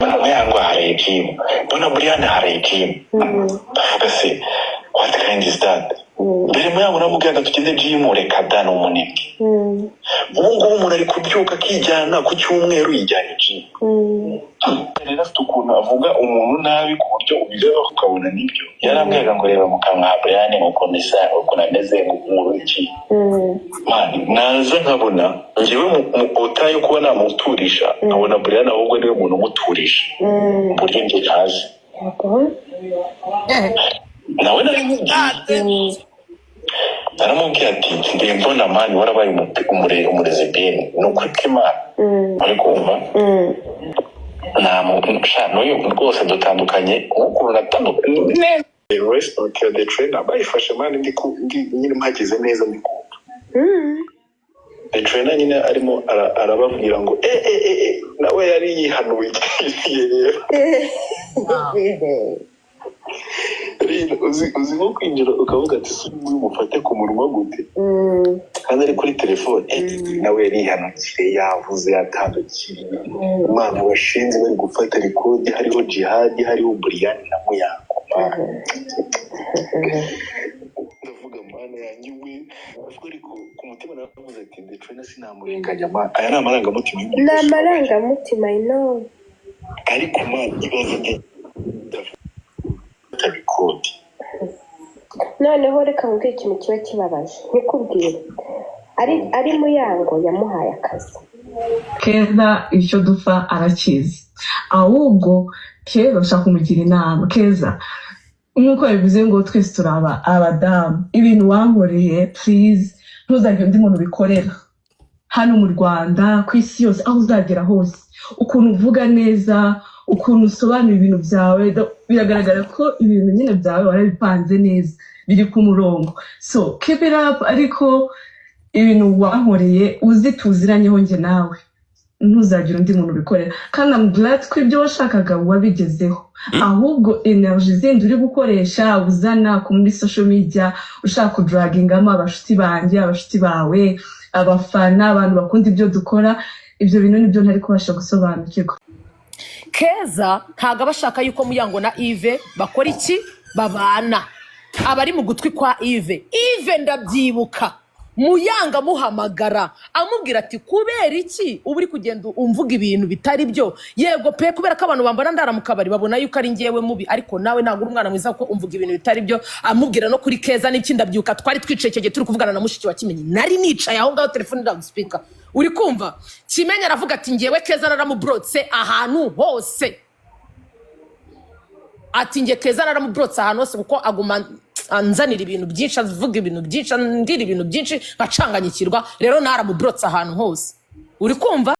Muyango hari gym, mbona Brian hari gym. Ndavuga se what kind is that? Mbere Muyango namubwiraga tugende gym reka dano umunebwe. Ubu ngubu umuntu ari kubyuka akijyana ku cyumweru yijyanye gym. Rero afite ukuntu avuga umuntu nabi ku buryo ubireba ukabona nibyo. Yarambwiraga ngo reba mu kanwa Brian uko ameze mu ruki. Naza nkabona ngewe mu utayo kuba namuturisha nkabona Brian ahubwo niwe muntu umuturisha buryo nge ntazi nawe naramubwiye ati ndimvona mani warabaye umurezibeni nuko kw'Imana ariko umva nta muntu n'uyu rwose dutandukanye ukuntu natandukanye neza rest of the trainer bayifashe mani nyine mpagize neza ndikumva the trainer nyine arimo arababwira ngo nawe yari yihanuye uzi nko kwinjira ukavuga ati si umufate ku munwa gute kandi ari kuri telefone nawe yari yihanukire yavuze yatandukiriye umwana washinze bari gufata rekodi hariho Jihad hariho Brian na Muyango ndavuga mana yanjye we ariko ku mutima navuze ati the trainer sinamurenganya ma aya n'amarangamutima n'amarangamutima ino ariko man ibaze rekodi noneho reka mbwira ikintu kiba kibabaje nkikubwire ari Muyango yamuhaye akazi Keza icyo dupfa arakizi ahubwo Keza ushaka kumugira inama Keza nk'uko bivuze ngo twese turaba abadamu ibintu wankoreye please ntuzagire undi muntu bikorera hano mu Rwanda ku isi yose aho uzagera hose ukuntu uvuga neza ukuntu usobanura ibintu byawe biragaragara ko ibintu nyine byawe warabipanze neza biri ku murongo so keep it up ariko ibintu wankoreye uzi tuziranyeho nge nawe ntuzagira undi muntu bikorera kandi I'm glad ko ibyo washakaga wabigezeho ahubwo energy zindi uri gukoresha uzana ku muri social media ushaka kudragingamo abashuti banjye abashuti bawe abafana abantu bakunda ibyo dukora ibyo bintu nibyo ntari kubasha gusobanukirwa Keza ntago abashaka yuko Muyango na Yves bakora iki babana abari mu gutwi kwa Yves ndabyibuka Muyanga muhamagara amubwira ati kubera iki ubu uri kugenda umvuga ibintu bitari byo yego pe kubera ko abantu bambara ndara mu kabari babona yuko ari ngewe mubi ariko nawe ntago uri umwana mwiza ko umvuga ibintu bitari byo amubwira no kuri Keza n'iki ndabyuka twari twicekege turi kuvugana na mushiki wa Kimenyi nari nicaye aho ngaho telefone ndaguspika uri kumva Kimenyi aravuga ati ngewe Keza naramubrotse ahantu hose ati nge Keza naramubrotse ahantu hose kuko aguma anzanira ibintu byinshi avuga ibintu byinshi ndira ibintu byinshi bacanganyikirwa rero naramubrotse ahantu hose uri kumva